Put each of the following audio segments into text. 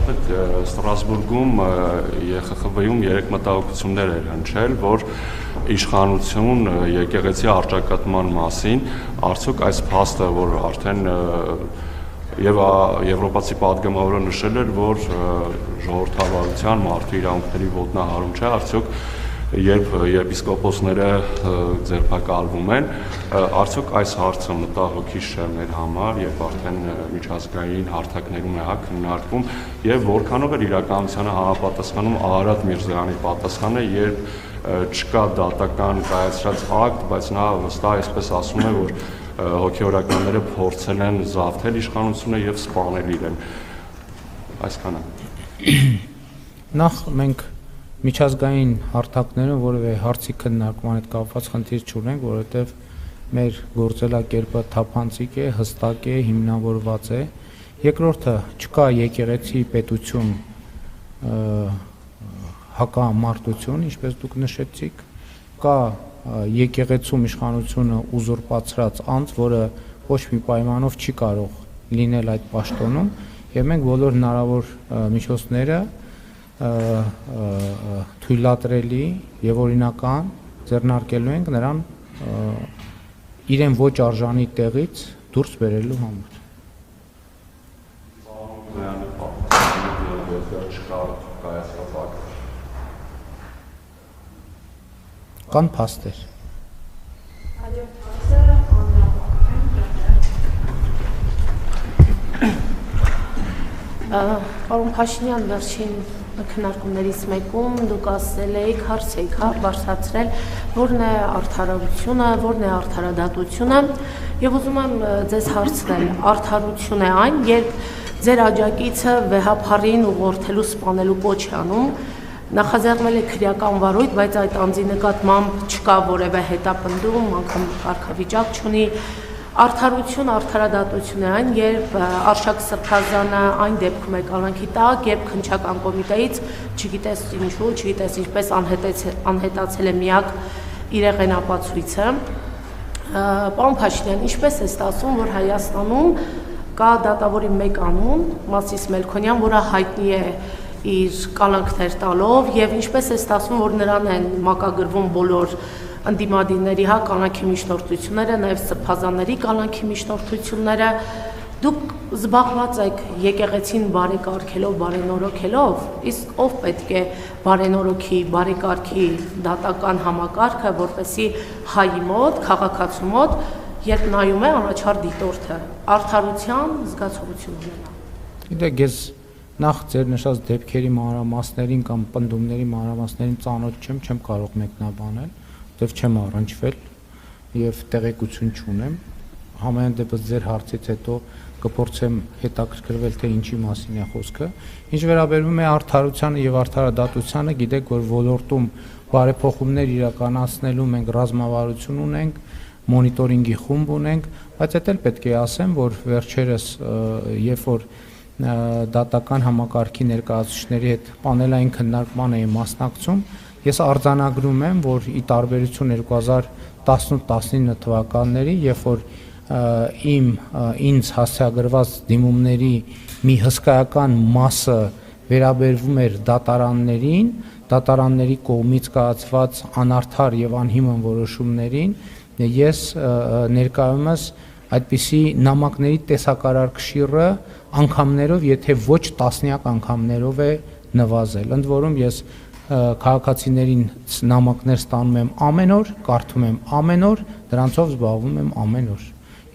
վարչապետ Ստրասբուրգում ԵԽԽՎ-ում 3 մտահոգություններ էր հնչել, որ իշխանություն եկեղեցի առճակատման մասին, արդյոք այս փաստը, որ արդեն եւ եվրոպացի պատգամավորը նշել էր, որ ժողովրդավարության մարդու իրավունքների ոտնահարում չէ, արդյոք երբ եպիսկոպոսները ձերբակալվում են, արդյոք այս հարցը մտահոգիչ չէ մեր համար, երբ արդեն միջազգային հարթակներում է քննարկվում, եւ որքանով էր իրականությանը համապատասխանում Արարատ Միրզոյանի պատասխանը, երբ չկա դատական կայացրած ակտ, բայց նա վստահ այսպես ասում է, որ հոգեորականները փորձել են զավթել իշխանությունը եւ սպանել իրեն։ Այսքանը։ Նախ մենք միջազգային հարթակներում որևէ հարցի քննարկման հետ կապված խնդիր չունենք, որովհետեւ մեր գործելակերպը թափանցիկ է, հստակ է, հիմնավորված է։ Երկրորդը, չկա եկեղեցի պետություն հակամարտություն, ինչպես դուք նշեցիք, կա եկեղեցում իշխանությունը ուզուրպացրած անձ, որը ոչ մի պայմանով չի կարող լինել այդ պաշտոնում, եւ մենք բոլոր հնարավոր միջոցները թույլատրելի եւ օրինական ձեռնարկելու ենք նրան իրեն ոչ արժանի տեղից դուրս բերելու համար։ Կան փաստեր։ Պարոն Փաշինյան, վերջին քննարկումներից մեկում դուք ասել եք, հարց եք բարձրացրել, որն է արդարությունը, որն է արդարադատությունը, եւ ուզում եմ ձեզ հարցնել, արդարություն է այն, երբ ձեր աջակիցը վեհափառին ուղղորդելու սպանելու կոչ է անում, նախաձեռնել է քրեական վարույթ, բայց այդ անձի նկատմամբ չկա որևէ հետապնդում, անգամ կարգավիճակ չունի, արդարություն, արդարադատություն է այն, երբ Արշակ Սրբազանը այն դեպքում է կալանքի տակ, երբ քննչական կոմիտեից չգիտես ինչու, չգիտես ինչպես անհետացել է միակ իրեղենապացույցը։ Պարոն Փաշինյան, ինչպես է ստացվում, որ Հայաստանում կա դատավորի մեկ անուն, Մասիս Մելքոնյան, որը հայտնի է իր կալանքներ տալով, եւ ինչպես է ստացվում, որ նրան են մակագրվում բոլոր ընդդիմադիրների կալանքի միջնորդությունները, նաև սրբազանների կալանքի միջնորդությունները, դուք զբաղված եք եկեղեցին բարեկարգելով, բարենորոգելով, իսկ ով պետք է բարենորոգի, բարեկարգի դատական համակարգը, որպեսզի հայի մոտ, քաղաքացու մոտ, երբ նայում է առաջար դիտորդը, արդարության զգացողություն ունենա։ Գիտեք, ես նախ ձեր նշած դեպքերի մանրամասներին կամ պնդումների մանրամասներին ծանոթ չեմ կարող մեկնաբանել, որտեվ չեմ առնչվել եւ տեղեկություն չունեմ։ Համենայն դեպս ձեր հարցից հետո կփորձեմ հետաքրքրվել, թե ինչի մասին է խոսքը։ Ինչ վերաբերում է արդարությանը եւ արդարադատությանը, գիտեք, որ ոլորտում բարեփոխումներ իրականացնելու մենք ռազմավարություն ունենք, մոնիտորինգի խումբ ունենք, բայց դա էլ պետք է ասեմ, որ վերջերս երբ որ դատական համակարգի ներկայացուցիչների հետ պանելային քննարկման էի մասնակցում, ես արձանագրում եմ, որ ի տարբերություն 2018-19 թվականների, երբ որ ինձ հասցեագրված դիմումների մի հսկայական մասը վերաբերվում էր դատարաններին, դատարանների կողմից կայացված անարդար եւ անհիմն որոշումներին, ես ներկայումս այդպիսի նամակների տեսակարար կշիռը անգամներով, եթե ոչ տասնյակ անգամներով է նվազել։ Ընդ որում ես քաղաքացիներին նամակներ ստանում եմ ամեն օր, կարդում եմ ամեն օր, դրանցով զբաղվում եմ ամեն օր։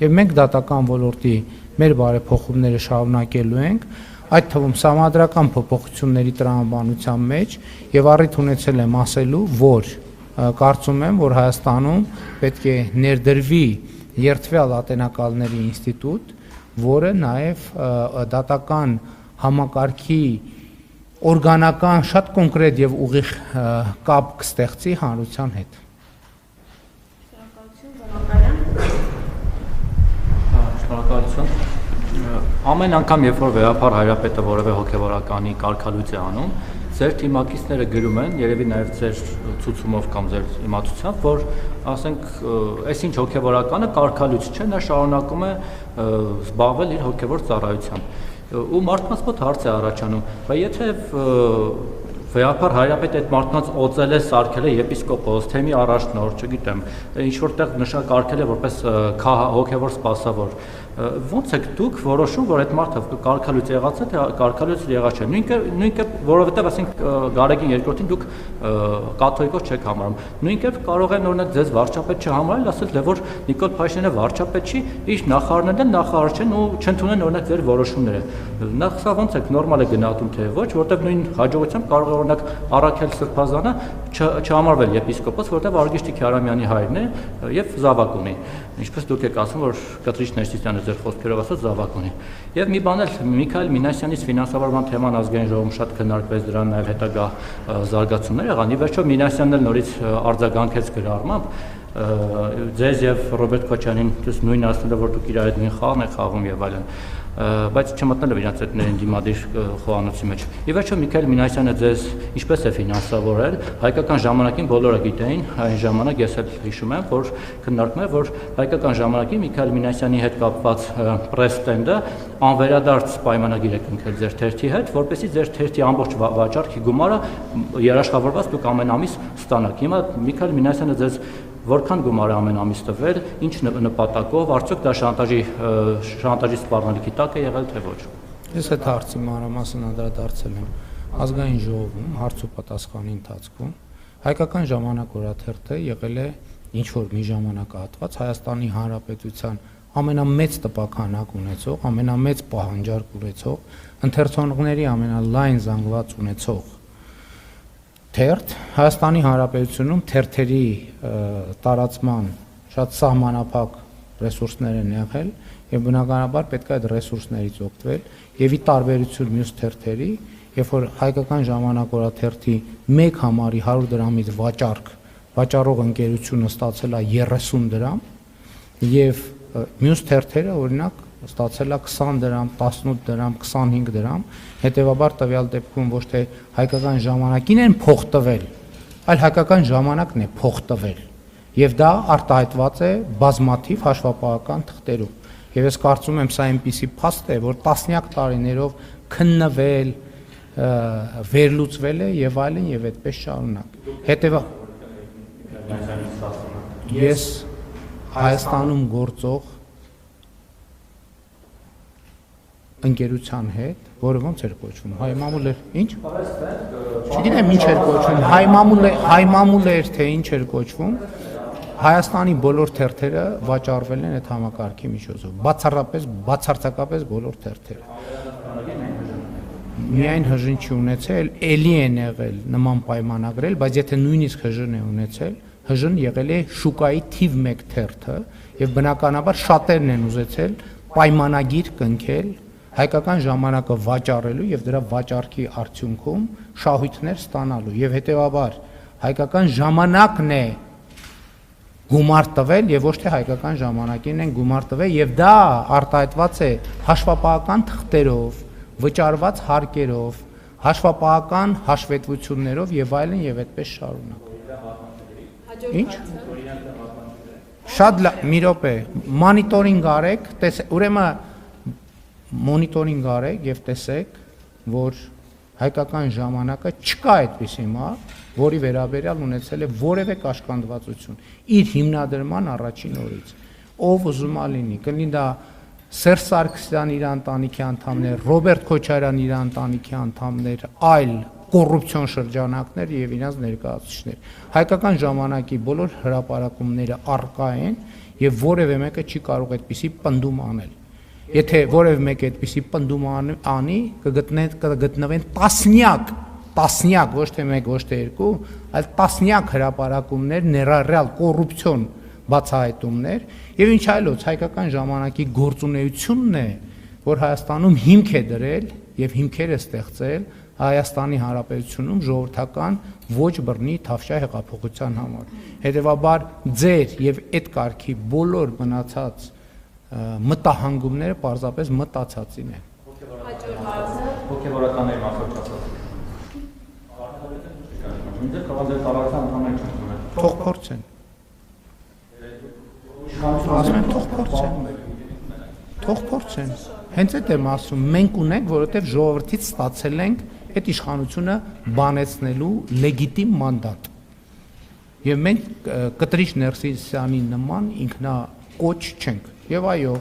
Եվ մենք դատական ոլորտի մեր բարեփոխումները շարունակելու ենք, այդ թվում սահմանադրական փոփոխությունների տրամաբանության մեջ, եւ առիթ ունեցել եմ ասելու, որ կարծում եմ, որ Հայաստանում պետք է ներդրվի երթվյալ ատենակալների ինստիտուտ, որը նաև դատական համակարգի օրգանական շատ կոնկրետ եւ ուղիղ կապ կստեղծի հանրության հետ։ Շնորհակալություն։ Ամեն անգամ, երբ որ վեհապար հայրապետը որևէ հոգեվորականի կարգալույծ է անում, ձեր թիմակիցները գրում են, երևի նաև ձեր ցուցումով կամ ձեր իմացությամբ, որ ասենք, այս ինչ հոգեվորականը կարգալույծ չէ, նա շարունակում է զբաղվել իր հոգևոր ծառայությամբ։ ու մարդկանց մոտ հարց է առաջանում, բայց եթե Վեհապար Հայրապետը այդ մարդկանց օծել է, սարքել է եպիսկոպոս, թեմի առաջնորդ, չգիտեմ, ինչ որտեղ նշանակարկել է որպես հոգևոր սպասավոր։ Ո՞նց եք դուք որոշում, որ այդ մարդը կարգալույց եղած է, թե կարգալույց եղած չէ։ Նույնքե, որովհետև ասենք Գարեգին երկրորդին դուք կաթոլիկոս չեք համարում։ Նույնքե կարող են օրինակ ձեզ վարչապետ չհամարել, ասել դե որ Նիկոլ Փաշինյանը վարչապետ չի, իր նախարարներն են նախարար չեն ու չընդունեն օրինակ ձեր որոշումները։ Նախ սա ոնց է նորմալ է գնահատում թե ոչ, որովհետև նույն հաջողությամբ կարող է օրինակ Առաքել Սրբազանը չհամարվել եպիսկոպոս, որովհետև Արգիշտի Քյարամյանի հայրն է եւ զավակ ունի։ Ինչպես դուք եք ասում, որ Կտրիչ Ներսիսյանը ձեր խոսքերով ասած զավակ ունի։ Եվ մի բան էլ Միքայել Մինասյանից ֆինանսավորման թեման ազգային ժողովում շատ քննարկվեց, դրան նաեւ հետագա զարգացումներ եղան։ Ի վերջո Մինասյանն էլ նորից արձագանքեց գրառմամբ ձեզ եւ Ռոբերտ Քոչյանին նույն ասելով որ դուք իրար հետ նույն խաղն եք խաղում եւ այլն, բայց չմտնել է իրաց այդ դիմադիր խոհանոցի մեջ։ Ի վերջո Միքայել Մինասյանը ձեզ ինչպես է ֆինանսավորել, հայկական ժամանակին բոլորը գիտեին, այն ժամանակ ես էլ հիշում եմ, որ քննարկում է, որ հայկական ժամանակին Միքայել Մինասյանի հետ կապված պրես ստենդը անվերադարձ պայմանագիր է կնքել ձեր թերթի հետ, որպեսզի ձեր թերթի ամբողջ վաճառքի գումարը երաշխավորված դուք ամեն ամիս ստանաք։ Հիմա Միքայել Մինասյանը ձեզ որքան գումար է ամեն ամիս տվել, ինչ նպատակով, արդյոք դա շանտաժի սպառնալիքի տակ է եղել թե ոչ։ Ես այդ հարցի մանրամասն անդրադարձել եմ ազգային ժողովում հարց ու պատասխանի ընթացքում։ Հայկական ժամանակ օրաթերթը եղել է ինչ որ մի ժամանակահատված Հայաստանի Հանրապետության ամենամեծ տպաքանակ ունեցող, ամենամեծ պահանջարկ ունեցող, ընթերցողների ամենալայն զանգված ունեցող թերթ Հայաստանի Հանրապետությունում թերթերի տարածման շատ սահմանափակ ռեսուրսներ են եղել եւ բնականաբար պետք է այդ ռեսուրսներից օգտվել եւ ի տարբերություն մյուս թերթերի, երբ որ հայկական ժամանակ օրաթերթի 1 համարի 100 դրամից վաճառող ընկերությունը ստացել է 30 դրամ եւ մյուս թերթերը օրինակ ստացել է 20 դրամ, 18 դրամ, 25 դրամ, հետեւաբար տվյալ դեպքում ոչ թե հայկական ժամանակին են փող տվել, այլ հայկական ժամանակն է փող տվել։ Եվ դա արտահայտված է բազմաթիվ հաշվապահական թղթերում։ Եվ ես կարծում եմ սա այնպիսի փաստ է, որ տասնյակ տարիներով քննվել, վերլուծվել է եւ այլն եւ այդպես շարունակ։ Ես Հայաստանում գործող ընկերության հետ, որը ոնց էր կոչվում, հայ մամուլ էր, ինչ? Չգիտեմ ինչ էր կոչվում, հայ մամուլ էր, թե ինչ էր կոչվում, Հայաստանի բոլոր թերթերը վաճառվել են այդ համակարգի միջոցով, բացարձակապես բոլոր թերթերը։ Միայն ՀԺ չի ունեցել, էլի են եղել նման պայմանագրել, բայց եթե նույնիսկ ՀԺ-ն է ունեցել, ՀԺ-ն եղել է շուկայի թիվ 1 թերթը եւ բնականաբար շատերն են ուզեցել պայմանագիր կնքել հայկական ժամանակը վաճառելու եւ դրա վաճառքի արդյունքում շահույթներ ստանալու եւ հետեւաբար հայկական ժամանակն է գումար տվել եւ ոչ թե հայկական ժամանակին են գումար տվել եւ դա արտահայտված է հաշվապահական թղթերով, վճարված հարկերով, հաշվապահական հաշվետվություններով եւ այլն եւ այդպես շարունակ։ Ինչ? Շատ մի րոպե, մոնիտորինգ արեք, ուրեմն մոնիտորինգ արեք եւ տեսեք, որ հայկական ժամանակը չկա այդպիսի մարդ, որի վերաբերյալ ունեցել է որևէ կաշկանդվածություն իր հիմնադրման առաջին օրից։ Ով ուզում է լինի, կլինի դա Սերժ Սարգսյան իր ընտանիքի անդամներ, Ռոբերտ Քոչարյան իր ընտանիքի անդամներ, այլ կոռուպցիոն շրջանակներ եւ իրենց ներկայացուցիչներ։ Հայկական ժամանակի բոլոր հրապարակումները առկա են եւ որևէ մեկը չի կարող այդպիսի պնդում անել։ Եթե որևէ մեկը այդպիսի պնդում անի, կգտնվեն տասնյակ, ոչ թե 1, ոչ թե 2, այլ տասնյակ հրապարակումներ, ներառյալ կոռուպցիոն բացահայտումներ եւ ինչ այլոց հայկական ժամանակի գործունեությունն է, որ Հայաստանում հիմք է դրել եւ հիմքեր է ստեղծել Հայաստանի Հանրապետությունում ժողովրդական ոչ բռնի թավշյա հեղափոխության համար։ Հետևաբար ձեր եւ այդ կարգի բոլոր մնացած մտահանգումները պարզապես մտածածին են։ Հոգեվորականների մասով Թող փորձեն։ Ասում են թող փորձեն։ Թող փորձեն։ կառավարության։ Հենց այդ եմ ասում, մենք ունենք, որովհետև ժողովրդից ստացել ենք այդ իշխանությունը բանեցնելու լեգիտիմ մանդատ։ Եվ մենք Կտրիչ Ներսիսյանի նման ինքնակոչ չենք։ Եվ այո,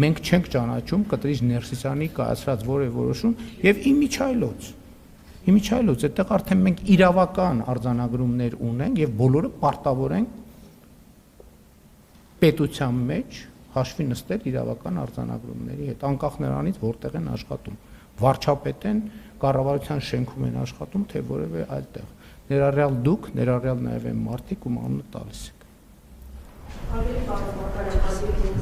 մենք չենք ճանաչում Կտրիչ Ներսիսյանի կայացրած որևէ որոշում եւ իմիջայլոց այդտեղ արդեն մենք իրավական արձանագրումներ ունենք եւ բոլորը պարտավոր են պետության մեջ հաշվի նստել իրավական արձանագրումների հետ, անկախ նրանից որտեղ են աշխատում, վարչապետ են, կառավարության շենքում են աշխատում, թե որևէ այլ տեղ։ Ներառյալ դուք, ներառյալ նաև այն մարդիկ, ում անունը տալիս եք։ Ավելի բարձր